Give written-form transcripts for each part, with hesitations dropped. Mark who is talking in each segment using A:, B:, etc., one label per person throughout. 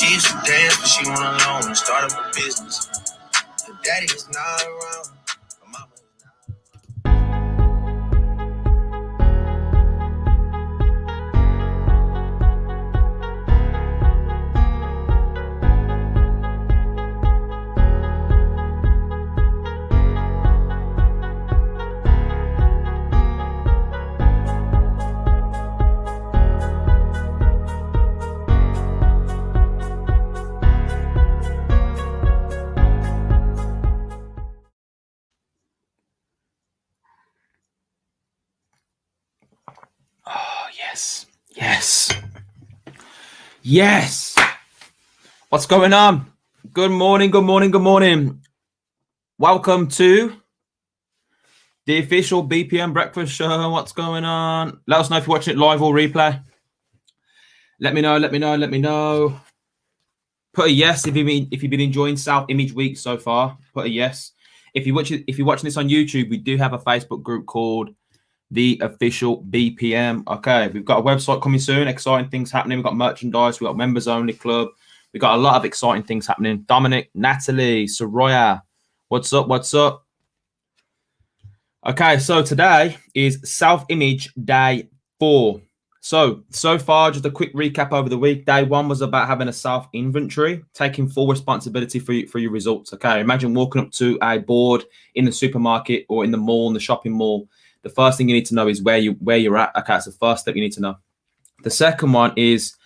A: She used to dance, but she went alone and start up a business. Her daddy is not around. Her mama is not around.
B: Yes. What's going on? Good morning. Welcome to the official BPM breakfast show. What's going on? Let us know if you're watching it live or replay. Let me know. Put a yes if you've been enjoying South Image Week so far. Put a yes. If you're watching this on YouTube, we do have a Facebook group called The Official BPM. Okay, we've got a website coming soon. Exciting things happening. We've got merchandise. We've got members only club. We've got a lot of exciting things happening. Dominic, Natalie, Soraya, what's up? Okay, so today is self-image day 4. So far, just a quick recap over the week. Day 1 was about having a self-inventory, taking full responsibility for your results. Okay, imagine walking up to a board in the supermarket or in the mall, in the shopping mall. The first thing you need to know is where you're at. Okay, that's the first step you need to know. The second one is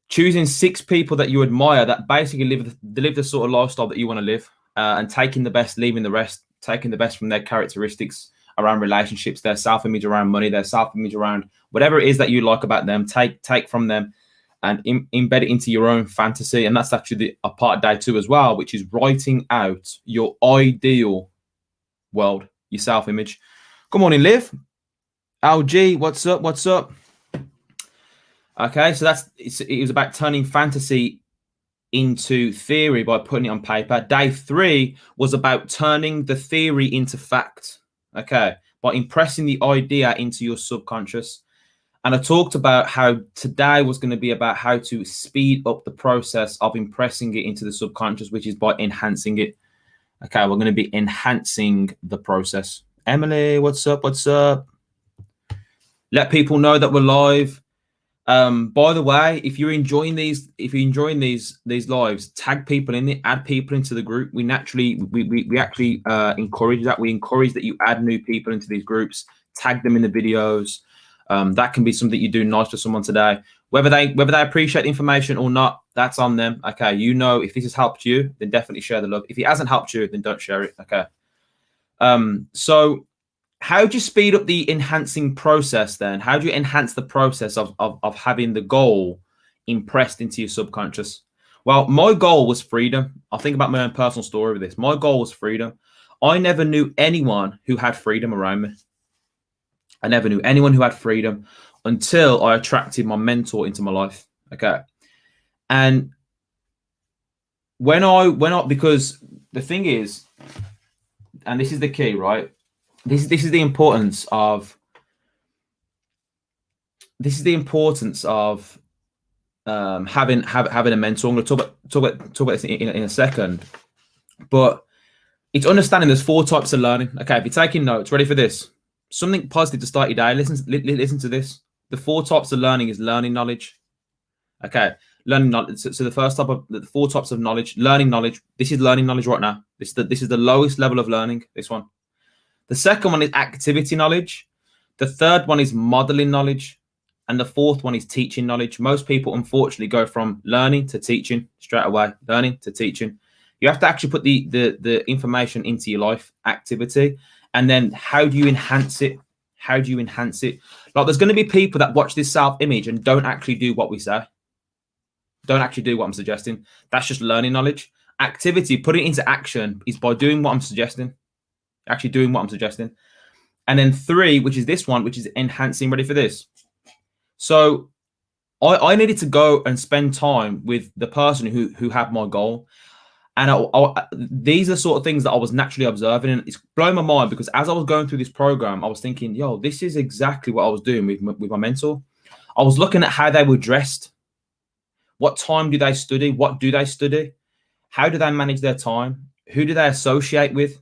B: choosing 6 people that you admire that basically live the sort of lifestyle that you want to live, and taking the best, leaving the rest, taking the best from their characteristics around relationships, their self-image around money, their self-image around whatever it is that you like about them. Take from them and embed it into your own fantasy. And that's actually a part of day 2 as well, which is writing out your ideal world, your self-image. Good morning, Liv. LG, what's up? Okay, so it was about turning fantasy into theory by putting it on paper. Day 3 was about turning the theory into fact. Okay, by impressing the idea into your subconscious. And I talked about how today was going to be about how to speed up the process of impressing it into the subconscious, which is by enhancing it. Okay, we're going to be enhancing the process. Emily, what's up? Let people know that we're live. By the way, if you're enjoying these lives, tag people in it, add people into the group. We actually encourage that. We encourage that you add new people into these groups, tag them in the videos. That can be something you do nice for someone today. Whether they appreciate the information or not, that's on them. Okay, if this has helped you, then definitely share the love. If it hasn't helped you, then don't share it. Okay. So how do you speed up the enhancing process then? How do you enhance the process of having the goal impressed into your subconscious? Well, my goal was freedom. I'll think about my own personal story with this. My goal was freedom. I never knew anyone who had freedom around me. I never knew anyone who had freedom until I attracted my mentor into my life. Okay. And when I because the thing is, and this is the key, right? This is the importance of having a mentor. I'm going to talk about this in a second, but it's understanding there's 4 types of learning. Okay, if you're taking notes, ready for this? Something positive to start your day. Listen to this. The 4 types of learning is learning knowledge. Okay, learning knowledge. So the first type of the 4 types of knowledge, learning knowledge. This is learning knowledge right now. This is the lowest level of learning. This one. The second one is activity knowledge. The third one is modeling knowledge. And the 4th one is teaching knowledge. Most people, unfortunately, go from learning to teaching straight away. Learning to teaching. You have to actually put the information into your life activity. And then how do you enhance it? Like, there's going to be people that watch this self-image and don't actually do what we say. Don't actually do what I'm suggesting. That's just learning knowledge. Activity, put it into action, is by doing what I'm suggesting. Actually doing what I'm suggesting. And then 3, which is this one, which is enhancing. Ready for this? So I needed to go and spend time with the person who had my goal. And these are sort of things that I was naturally observing. And it's blowing my mind because as I was going through this program, I was thinking, this is exactly what I was doing with my mentor. I was looking at how they were dressed. What time do they study? What do they study? How do they manage their time? Who do they associate with?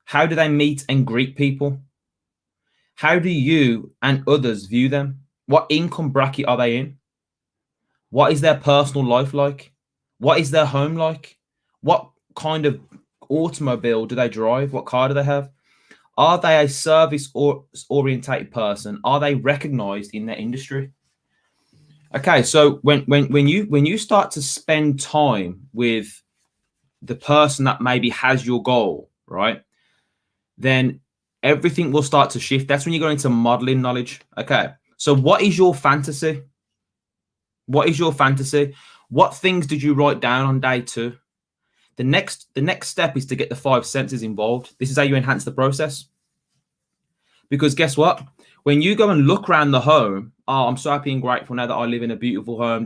B: How do they meet and greet people? How do you and others view them? What income bracket are they in? What is their personal life like? What is their home like? What kind of automobile do they drive? What car do they have? Are they a service or orientated person? Are they recognized in their industry? Okay, so when you start to spend time with the person that maybe has your goal, right? Then everything will start to shift. That's when you go into modeling knowledge. Okay. So what is your fantasy? What is your fantasy? What things did you write down on day 2? The next step is to get the 5 senses involved. This is how you enhance the process. Because guess what? When you go and look around the home, oh, I'm so happy and grateful now that I live in a beautiful home.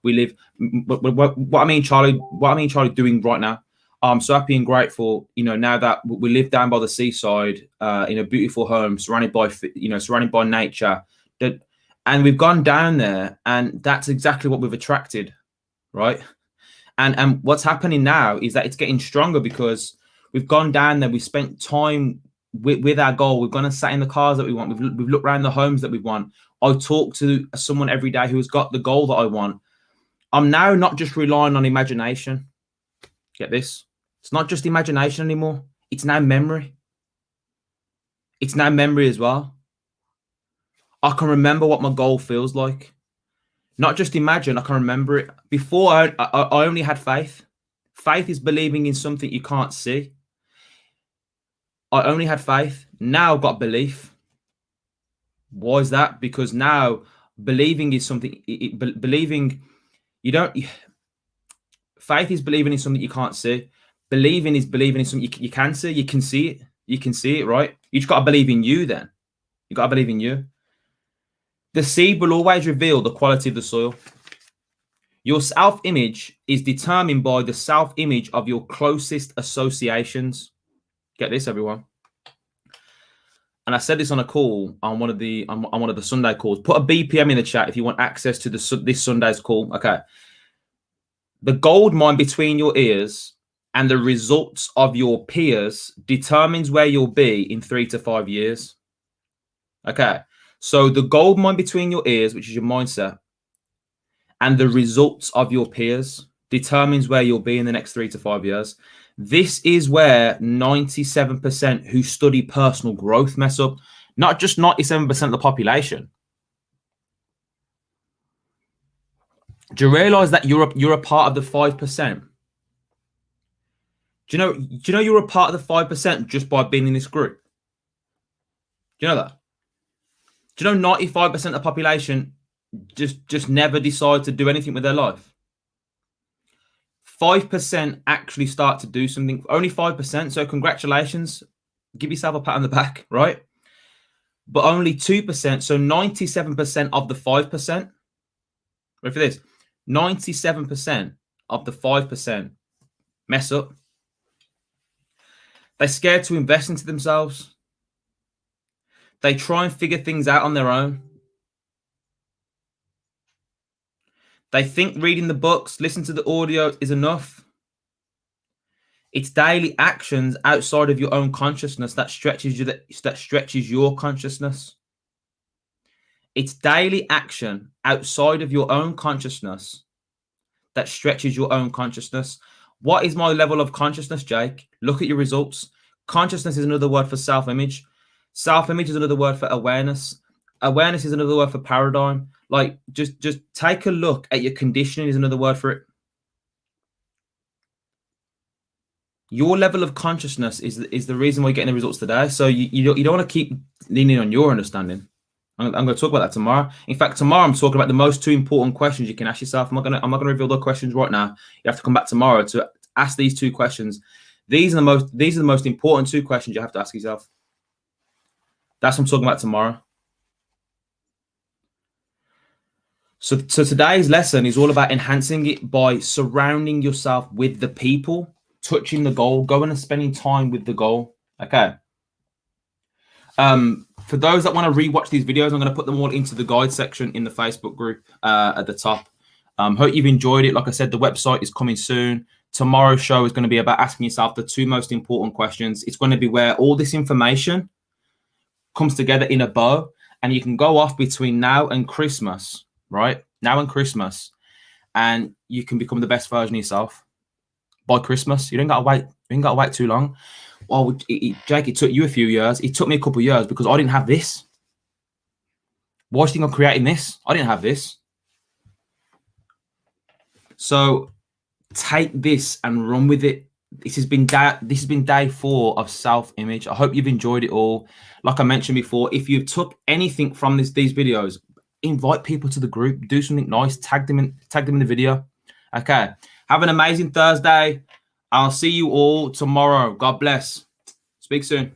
B: We live. What I mean, Charlie, doing right now. I'm so happy and grateful, now that we live down by the seaside, in a beautiful home, surrounded by nature. And we've gone down there, and that's exactly what we've attracted, right? And what's happening now is that it's getting stronger because we've gone down there. We spent time with our goal. We've gone and sat in the cars that we want. We've looked around the homes that we want. I talk to someone every day who's got the goal that I want. I'm now not just relying on imagination. Get this? It's not just imagination anymore. It's now memory. It's now memory as well. I can remember what my goal feels like. Not just imagine, I can remember it. Before, I only had faith. Faith is believing in something you can't see. I only had faith. Now I've got belief. Why is that? Because now believing is something. Believing, you don't. Faith is believing in something you can't see. Believing is believing in something you can see. You can see it. You can see it, right? You just got to believe in you. Then you got to believe in you. The seed will always reveal the quality of the soil. Your self-image is determined by the self-image of your closest associations. Get this, everyone. And I said this on a call on one of the Sunday calls. Put a BPM in the chat if you want access to this Sunday's call. Okay. The gold mine between your ears and the results of your peers determines where you'll be in 3 to 5 years. Okay. So the gold mine between your ears, which is your mindset, and the results of your peers determines where you'll be in the next 3 to 5 years. This is where 97% who study personal growth mess up. Not just 97% of the population. Do you realize that you're a part of the 5%? Do you know you're a part of the 5% just by being in this group? Do you know that? Do you know 95% of the population just never decide to do anything with their life? 5% actually start to do something. Only 5%. So congratulations. Give yourself a pat on the back, right? But only 2%. So 97% of the 5%. Ready for this? 97% of the 5% mess up. They're scared to invest into themselves. They try and figure things out on their own. They think reading the books, listening to the audio is enough. It's daily actions outside of your own consciousness that stretches you, that stretches your consciousness. It's daily action outside of your own consciousness that stretches your own consciousness. What is my level of consciousness, Jake? Look at your results. Consciousness is another word for self-image. Self-image is another word for awareness. Awareness is another word for paradigm. Like, just take a look at your conditioning is another word for it. Your level of consciousness is the reason why you're getting the results today. So you don't want to keep leaning on your understanding. I'm going to talk about that tomorrow. In fact, tomorrow I'm talking about the most 2 important questions you can ask yourself. I'm not going to reveal the questions right now. You have to come back tomorrow to ask these 2 questions. These are the most important 2 questions you have to ask yourself. That's what I'm talking about tomorrow. So today's lesson is all about enhancing it by surrounding yourself with the people, touching the goal, going and spending time with the goal. Okay. For those that want to rewatch these videos, I'm going to put them all into the guide section in the Facebook group at the top. Hope you've enjoyed it. Like I said, the website is coming soon. Tomorrow's show is going to be about asking yourself the 2 most important questions. It's going to be where all this information comes together in a bow, and you can go off between now and Christmas, right? Now and Christmas, and you can become the best version of yourself by Christmas. You don't gotta wait. You ain't gotta wait too long. Well, Jake, it took you a few years. It took me a couple of years because I didn't have this. Why do you think I'm creating this? I didn't have this. So take this and run with it. This has been day 4 of self-image. I hope you've enjoyed it all. Like I mentioned before, if you took anything from these videos, invite people to the group, do something nice, tag them in the video. Okay. Have an amazing Thursday. I'll see you all tomorrow. God bless. Speak soon.